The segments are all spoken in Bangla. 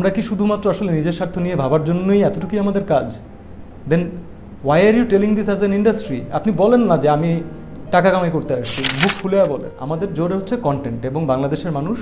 আমরা কি শুধুমাত্র আসলে নিজের স্বার্থ নিয়ে ভাবার জন্যই এতটুকুই আমাদের কাজ? Then why are you telling this as an industry? আপনি বলেন না যে আমি টাকা কামাই করতে আসছি, বুক ফুলে বলে। আমাদের জোরে হচ্ছে কন্টেন্ট, এবং বাংলাদেশের মানুষ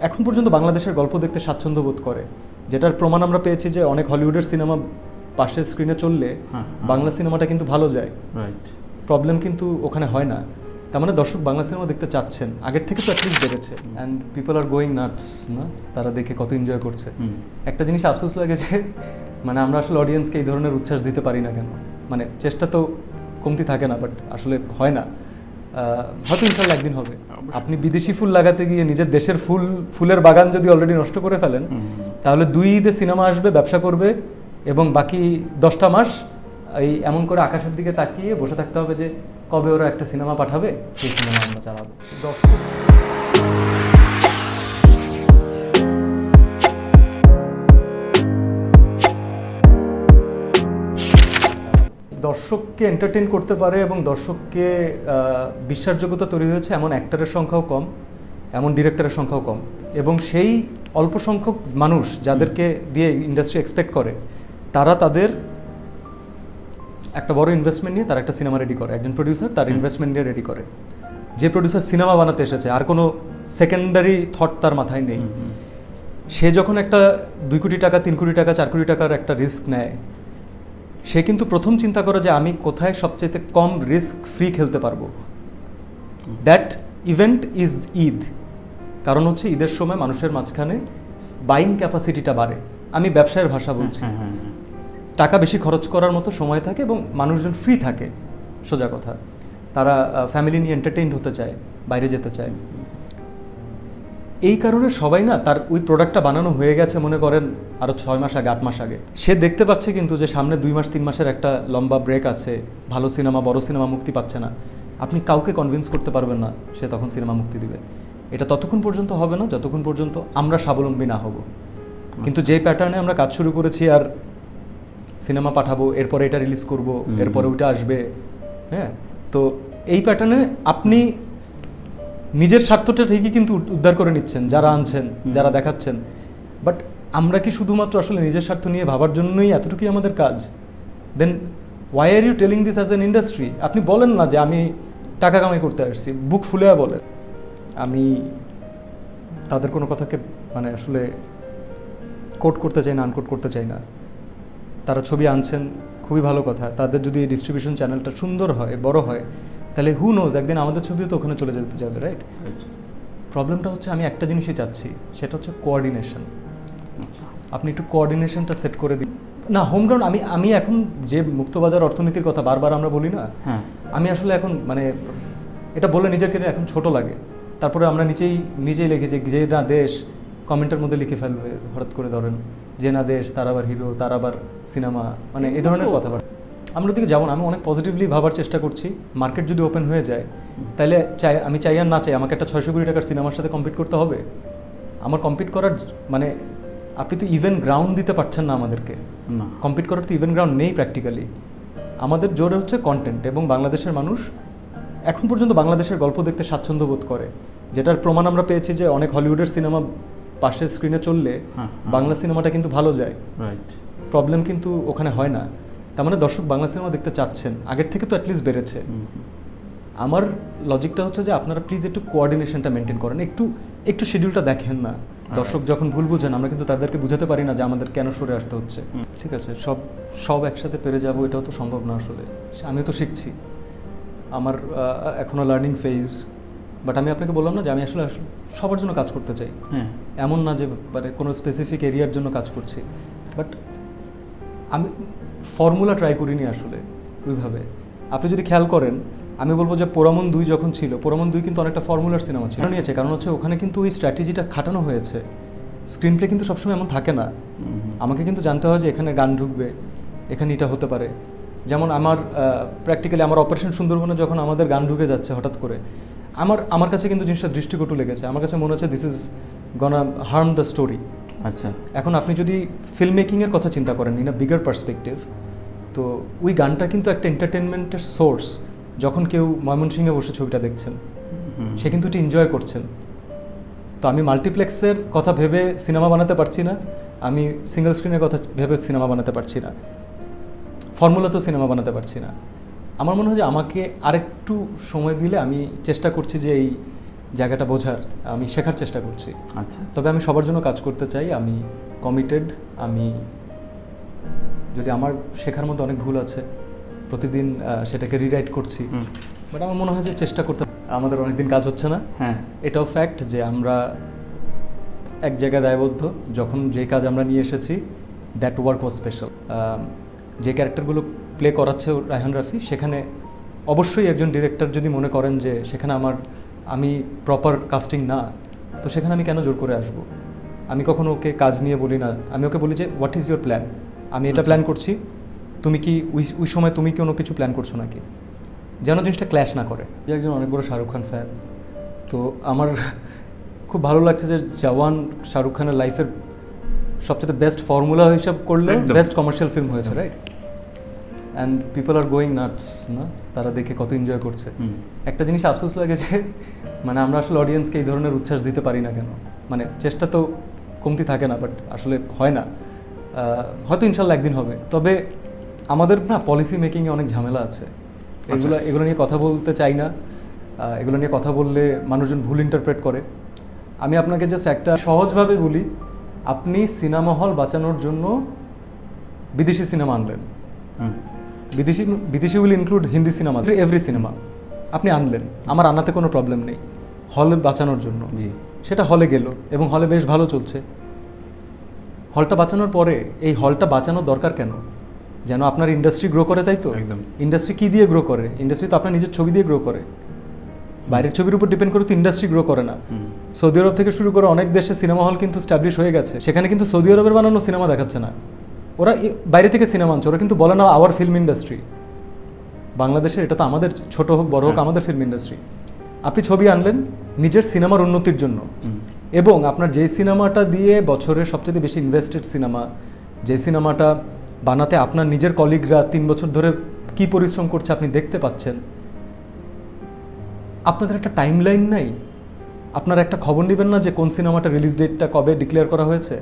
এখন পর্যন্ত বাংলাদেশের গল্প দেখতে স্বাচ্ছন্দ্য বোধ করে, যেটার প্রমাণ আমরা পেয়েছি যে অনেক হলিউডের সিনেমা পাশের স্ক্রিনে চললে বাংলা সিনেমাটা কিন্তু ভালো যায়। প্রবলেম কিন্তু ওখানে হয় না। তার মানে দর্শক বাংলা সিনেমা দেখতে চাচ্ছেন, আগের থেকে তো অ্যাটলিস্ট বেড়েছে, and people are going nuts না, তারা দেখে কত এনজয় করছে। একটা জিনিস আফসোস লাগে যে মানে আমরা আসলে অডিয়েন্সকে এই ধরনের উচ্ছ্বাস দিতে পারি না কেন। মানে চেষ্টা তো কমতি থাকে না, বাট আসলে হয় না। হয়তো ইনশাল্লাহ একদিন হবে। আপনি বিদেশি ফুল লাগাতে গিয়ে নিজের দেশের ফুলের বাগান যদি অলরেডি নষ্ট করে ফেলেন, তাহলে 2 ঈদে সিনেমা আসবে, ব্যবসা করবে, এবং বাকি 10টা মাস এই এমন করে আকাশের দিকে তাকিয়ে বসে থাকতে হবে যে কবে ওরা একটা সিনেমা পাঠাবে, সেই সিনেমা আমরা চালাবো। দর্শককে এন্টারটেইন করতে পারে এবং দর্শককে বিশ্বাসযোগ্যতা তৈরি হয়েছে এমন অ্যাক্টরের সংখ্যাও কম, এমন ডিরেক্টরের সংখ্যাও কম, এবং সেই অল্প সংখ্যক মানুষ যাদেরকে দিয়ে ইন্ডাস্ট্রি এক্সপেক্ট করে, তারা তাদের একটা বড় ইনভেস্টমেন্ট নিয়ে তারা একটা সিনেমা রেডি করে। একজন প্রডিউসার তার ইনভেস্টমেন্ট নিয়ে রেডি করে। যে প্রডিউসার সিনেমা বানাতে এসেছে, আর কোনো সেকেন্ডারি থট তার মাথায় নেই, সে যখন একটা 2 কোটি টাকা, 3 কোটি টাকা, 4 কোটি টাকার একটা রিস্ক নেয়, সে কিন্তু প্রথম চিন্তা করে যে আমি কোথায় সবচেয়ে কম রিস্ক ফ্রি খেলতে পারবো। That event is Eid. কারণ হচ্ছে ঈদের সময় মানুষের মাঝখানে বাইং ক্যাপাসিটিটা বাড়ে। আমি ব্যবসায়ের ভাষা বলছি। টাকা বেশি খরচ করার মতো সময় থাকে এবং মানুষজন ফ্রি থাকে, সোজা কথা। তারা ফ্যামিলি নিয়ে এন্টারটেইনড হতে চায়, বাইরে যেতে চায়। এই কারণে সবাই না তার ওই প্রোডাক্টটা বানানো হয়ে গেছে মনে করেন আরও 6 মাস আগে, 8 মাস আগে। সে দেখতে পাচ্ছে কিন্তু যে সামনে 2 মাস 3 মাসের একটা লম্বা ব্রেক আছে, ভালো সিনেমা, বড় সিনেমা মুক্তি পাচ্ছে না। আপনি কাউকে কনভিন্স করতে পারবেন না সে তখন সিনেমা মুক্তি দিবে। এটা ততক্ষণ পর্যন্ত হবে না যতক্ষণ পর্যন্ত আমরা স্বাবলম্বী না হব। কিন্তু যেই প্যাটার্নে আমরা কাজ শুরু করেছি, আর সিনেমা পাঠাবো, এরপরে এটা রিলিজ করব, এরপরে ওইটা আসবে, হ্যাঁ, তো এই প্যাটার্নে আপনি নিজের স্বার্থটা ঠিকই কিন্তু উদ্ধার করে নিচ্ছেন, যারা আনছেন, যারা দেখাচ্ছেন। বাট আমরা কি শুধুমাত্র আসলে নিজের স্বার্থ নিয়ে ভাবার জন্যই এতটুকুই আমাদের কাজ? Then why are you telling this as an industry? আপনি বলেন না যে আমি টাকা কামাই করতে আসছি, বুক ফুলে বলে। আমি তাদের কোনো কথাকে মানে আসলে কোট করতে চাই না, আনকোট করতে চাই না। তারা ছবি আনছেন, খুবই ভালো কথা। তাদের যদি ডিস্ট্রিবিউশন চ্যানেলটা সুন্দর হয়, বড় হয়, তাহলে হু নোজ একদিন আমাদের ছবিও তো ওখানে চলে যাবে, রাইট? প্রবলেমটা হচ্ছে আমি একটা জিনিসই চাচ্ছি, সেটা হচ্ছে কোঅর্ডিনেশন। আপনি একটু কোঅর্ডিনেশনটা সেট করে দিন না। হোমগ্রাউন্ড আমি এখন যে মুক্তবাজার অর্থনীতির কথা বারবার আমরা বলি না, আমি আসলে এখন মানে এটা বলে নিজেকে এখন ছোট লাগে। তারপরে আমরা নিজেই লিখেছি যে না দেশ, কমেন্টের মধ্যে লিখে ফেলবে হঠাৎ করে, ধরেন যে না দেশ, তার আবার হিরো, তার আবার সিনেমা, মানে এই ধরনের কথাবার্তা। আমরা দিকে যেমন আমি অনেক পজিটিভলি ভাবার চেষ্টা করছি। মার্কেট যদি ওপেন হয়ে যায়, তাহলে আমি চাই আর না চাই আমাকে একটা 600 কোটি টাকার সিনেমার সাথে কম্পিট করতে হবে। আমার কম্পিট করার মানে আপনি তো ইভেন গ্রাউন্ড দিতে পারছেন না আমাদেরকে। কম্পিট করার তো ইভেন গ্রাউন্ড নেই প্র্যাকটিক্যালি। আমাদের জোরে হচ্ছে কন্টেন্ট, এবং বাংলাদেশের মানুষ এখন পর্যন্ত বাংলাদেশের গল্প দেখতে স্বাচ্ছন্দ্য বোধ করে, যেটার প্রমাণ আমরা পেয়েছি যে অনেক হলিউডের সিনেমা পাশের স্ক্রিনে চললে বাংলা সিনেমাটা কিন্তু ভালো যায়। প্রবলেম কিন্তু ওখানে হয় না। তার মানে দর্শক বাংলা সিনেমা দেখতে চাচ্ছেন, আগের থেকে তো অ্যাটলিস্ট বেড়েছে। আমার লজিকটা হচ্ছে যে আপনারা প্লিজ একটু কোঅর্ডিনেশনটা মেনটেন করেন, একটু শিডিউলটা দেখেন না। দর্শক যখন ভুল বুঝেন, আমরা কিন্তু তাদেরকে বুঝাতে পারি না যে আমাদের কেন সরে আসতে হচ্ছে। ঠিক আছে, সব একসাথে পেরে যাবো এটাও তো সম্ভব না আসলে। আমিও তো শিখছি, আমার এখনও লার্নিং ফেজ। বাট আমি আপনাকে বললাম না যে আমি আসলে সবার জন্য কাজ করতে চাই, এমন না যে মানে কোনো স্পেসিফিক এরিয়ার জন্য কাজ করছি। বাট আমি ফর্মুলা ট্রাই করিনি আসলে ওইভাবে। আপনি যদি খেয়াল করেন, আমি বলবো যে পোরামন 2 যখন ছিল, পোরামন 2 কিন্তু অনেকটা ফর্মুলার সিনেমা ছিল নিয়েছে, কারণ হচ্ছে ওখানে কিন্তু ওই স্ট্র্যাটেজিটা খাটানো হয়েছে। স্ক্রিন প্লে কিন্তু সবসময় এমন থাকে না। আমাকে কিন্তু জানতে হয় যে এখানে গান ঢুকবে, এখানে এটা হতে পারে। যেমন আমার প্র্যাকটিক্যালি আমার অপারেশন সুন্দরবনে যখন আমাদের গান ঢুকে যাচ্ছে হঠাৎ করে, আমার কাছে কিন্তু জিনিসটা দৃষ্টিকটু লেগেছে। আমার কাছে মনে হচ্ছে this is gonna harm the story. আচ্ছা, এখন আপনি যদি ফিল্ম মেকিংয়ের কথা চিন্তা করেন ইন আ বিগার পার্সপেক্টিভ, তো ওই গানটা কিন্তু একটা এন্টারটেনমেন্টের সোর্স। যখন কেউ ময়মনসিংহে বসে ছবিটা দেখছেন, সে কিন্তু এটা এনজয় করছেন। তো আমি মাল্টিপ্লেক্সের কথা ভেবে সিনেমা বানাতে পারছি না, আমি সিঙ্গেল স্ক্রিনের কথা ভেবে সিনেমা বানাতে পারছি না, ফর্মুলাতেও সিনেমা বানাতে পারছি না। আমার মনে হয় যে আমাকে আরেকটু সময় দিলে আমি চেষ্টা করছি যে এই জায়গাটা বোঝার, আমি শেখার চেষ্টা করছি। আচ্ছা, তবে আমি সবার জন্য কাজ করতে চাই, আমি কমিটেড। আমি যদি আমার শেখার মধ্যে অনেক ভুল আছে, প্রতিদিন সেটাকে রিরাইট করছি, বাট আমার মনে হয় যে চেষ্টা করতে, আমাদের অনেকদিন কাজ হচ্ছে না। হ্যাঁ, এটাও ফ্যাক্ট যে আমরা এক জায়গায় দায়বদ্ধ। যখন যে কাজ আমরা নিয়ে এসেছি, দ্যাট ওয়ার্ক ওয়াজ স্পেশাল। যে ক্যারেক্টারগুলো প্লে করাচ্ছে রায়হান রাফি, সেখানে অবশ্যই একজন ডিরেক্টর যদি মনে করেন যে সেখানে আমি প্রপার কাস্টিং না, তো সেখানে আমি কেন জোর করে আসবো? আমি কখনো ওকে কাজ নিয়ে বলি না, আমি ওকে বলি যে হোয়াট ইজ ইউর প্ল্যান, আমি এটা প্ল্যান করছি, তুমি কি ওই সময় তুমি কি কোনো কিছু প্ল্যান করছো নাকি, যেন জিনিসটা ক্ল্যাশ না করে। যে একজন অনেক বড় শাহরুখ খান ফ্যান, তো আমার খুব ভালো লাগছে যে জওয়ান শাহরুখ খানের লাইফের সবচেয়ে বেস্ট ফর্মুলা হিসাব করলে বেস্ট কমার্শিয়াল ফিল্ম হয়েছে, right? And people are going nuts, না? তারা দেখে কত এনজয় করছে। একটা জিনিস আফসোস লাগে যে মানে আমরা আসলে অডিয়েন্সকে এই ধরনের উচ্ছ্বাস দিতে পারি না কেন। মানে চেষ্টা তো কমতি থাকে না, বাট আসলে হয় না। হয়তো ইনশাল্লাহ একদিন হবে। তবে আমাদের না পলিসি মেকিংয়ে অনেক ঝামেলা আছে, এগুলো নিয়ে কথা বলতে চাই না। এগুলো নিয়ে কথা বললে মানুষজন ভুল ইন্টারপ্রেট করে। আমি আপনাকে জাস্ট একটা সহজভাবে বলি, আপনি সিনেমা হল বাঁচানোর জন্য বিদেশি সিনেমা আনলেন, বিদেশি will include Hindi cinema, every cinema আপনি আনলেন, আমার আনাতে কোনো প্রবলেম নেই, হলে বাঁচানোর জন্য। জি, সেটা হলে গেল এবং হলে বেশ ভালো চলছে। হলটা বাঁচানোর পরে এই হলটা বাঁচানোর দরকার কেন? যেন আপনার ইন্ডাস্ট্রি গ্রো করে, তাই তো? একদম। ইন্ডাস্ট্রি কী দিয়ে গ্রো করে? ইন্ডাস্ট্রি তো আপনার নিজের ছবি দিয়ে গ্রো করে, বাইরের ছবির উপর ডিপেন্ড করে তো ইন্ডাস্ট্রি গ্রো করে না। সৌদি আরব থেকে শুরু করে অনেক দেশে সিনেমা হল কিন্তু স্ট্যাবলিশ হয়ে গেছে, সেখানে কিন্তু সৌদি আরবের বানানো সিনেমা দেখাচ্ছে না, ওরা বাইরে থেকে সিনেমা আনছে, ওরা কিন্তু বলে না আওয়ার ফিল্ম ইন্ডাস্ট্রি। বাংলাদেশের এটা তো আমাদের, ছোট হোক বড় হোক, আমাদের ফিল্ম ইন্ডাস্ট্রি। আপনি ছবি আনলেন নিজের সিনেমার উন্নতির জন্য, এবং আপনার যেই সিনেমাটা দিয়ে বছরের সবচেয়ে বেশি ইনভেস্টেড সিনেমা, যে সিনেমাটা বানাতে আপনার নিজের কলিগরা 3 বছর ধরে কি পরিশ্রম করছে আপনি দেখতে পাচ্ছেন, আপনাদের একটা টাইম লাইন নাই? আপনারা একটা খবর নেবেন না যে কোন সিনেমাটা রিলিজ ডেটটা কবে ডিক্লেয়ার করা হয়েছে?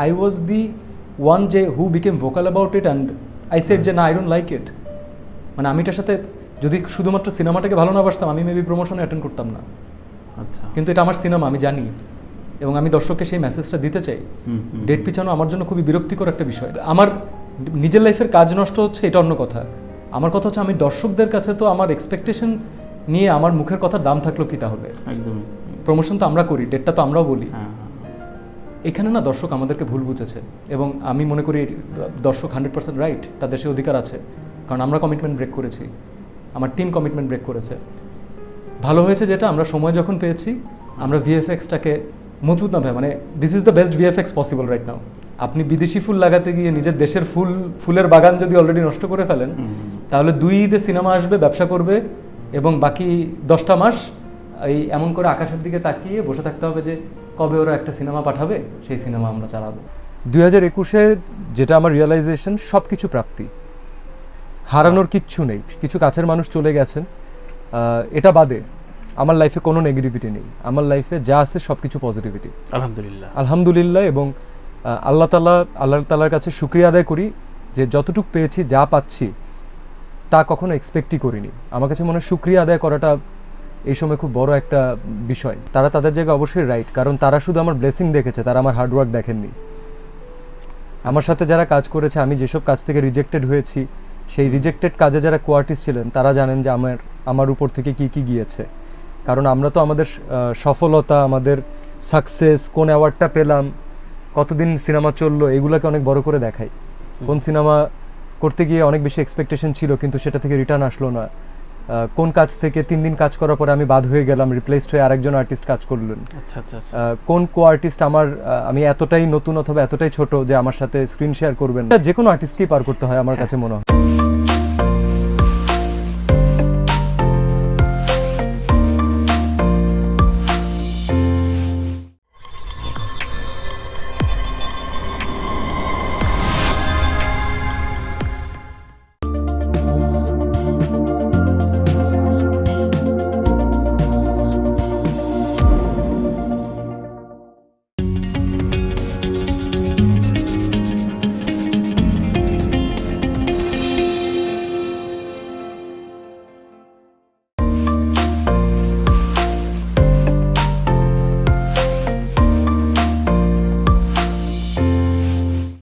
আই ওয়াজ দি ওয়ান যে who became vocal about it and I said যে না, আই ডোন্ট লাইক ইট। মানে আমি এটার সাথে যদি শুধুমাত্র সিনেমাটাকে ভালো না বাসতাম, আমি মেবি প্রমোশনে অ্যাটেন্ড করতাম না। আচ্ছা, কিন্তু এটা আমার সিনেমা, আমি জানি, এবং আমি দর্শককে সেই মেসেজটা দিতে চাই। ডেট পিছানো আমার জন্য খুবই বিরক্তিকর একটা বিষয়। আমার নিজের লাইফের কাজ নষ্ট হচ্ছে, এটা অন্য কথা। আমার কথা হচ্ছে আমি দর্শকদের কাছে তো আমার এক্সপেকটেশন নিয়ে আমার মুখের কথার দাম থাকলো কি তাহলে? একদমই। প্রমোশন তো আমরা করি, ডেটটা তো আমরাও বলি। হ্যাঁ, এখানে না দর্শক আমাদেরকে ভুল বুঝেছে, এবং আমি মনে করি দর্শক 100% রাইট, তাদের সে অধিকার আছে, কারণ আমরা কমিটমেন্ট ব্রেক করেছি, আমার টিম কমিটমেন্ট ব্রেক করেছে। ভালো হয়েছে যেটা আমরা সময় যখন পেয়েছি, আমরা ভিএফএক্সটাকে মজবুত না ভাই, মানে this is the best VFX possible right now. আপনি বিদেশি ফুল লাগাতে গিয়ে নিজের দেশের ফুলের বাগান যদি অলরেডি নষ্ট করে ফেলেন, তাহলে 2 ঈদে সিনেমা আসবে, ব্যবসা করবে, এবং বাকি 10টা মাস এই এমন করে আকাশের দিকে তাকিয়ে বসে থাকতে হবে যে কবে ওরা একটা সিনেমা পাঠাবে, সেই সিনেমা আমরা চালাবো। 2021-এ যেটা আমার রিয়েলাইজেশন, সব কিছু প্রাপ্তি, হারানোর কিচ্ছু নেই। কিছু কাছের মানুষ চলে গেছেন, এটা বাদে আমার লাইফে কোনো নেগেটিভিটি নেই। আমার লাইফে যা আছে সব কিছু পজিটিভিটি, আলহামদুলিল্লাহ, আলহামদুলিল্লাহ। এবং আল্লাহ তাআলার কাছে শুকরিয়া আদায় করি যে যতটুকু পেয়েছি, যা পাচ্ছি, তা কখনো এক্সপেক্টই করিনি। আমার কাছে মনে হয় শুকরিয়া আদায় করাটা এই সময় খুব বড় একটা বিষয়। তারা তাদের জায়গায় অবশ্যই রাইট, কারণ তারা শুধু আমার ব্লেসিং দেখেছে, তারা আমার হার্ডওয়ার্ক দেখেননি। আমার সাথে যারা কাজ করেছে, আমি যেসব কাজ থেকে রিজেক্টেড হয়েছি, সেই রিজেক্টেড কাজে যারা কোয়ার্টিস্ট ছিলেন, তারা জানেন যে আমার উপর থেকে কি কি গিয়েছে। কারণ আমরা তো আমাদের সফলতা, আমাদের সাকসেস, কোন অ্যাওয়ার্ডটা পেলাম, কতদিন সিনেমা চললো, এগুলোকে অনেক বড় করে দেখাই। কোন সিনেমা করতে গিয়ে অনেক বেশি এক্সপেকটেশন ছিল কিন্তু সেটা থেকে রিটার্ন আসলো না, কোন কাজ থেকে 3 দিন কাজ করার পরে আমি বাদ হয়ে গেলাম, রিপ্লেসড হয়ে আরেকজন আর্টিস্ট কাজ করলেন। কোন কো আর্টিস্ট আমি এতটাই নতুন অথবা এতটাই ছোট যে আমার সাথে স্ক্রিন শেয়ার করবেন, যে কোনো আর্টিস্টকেই পার করতে হয় আমার কাছে মনে হয়।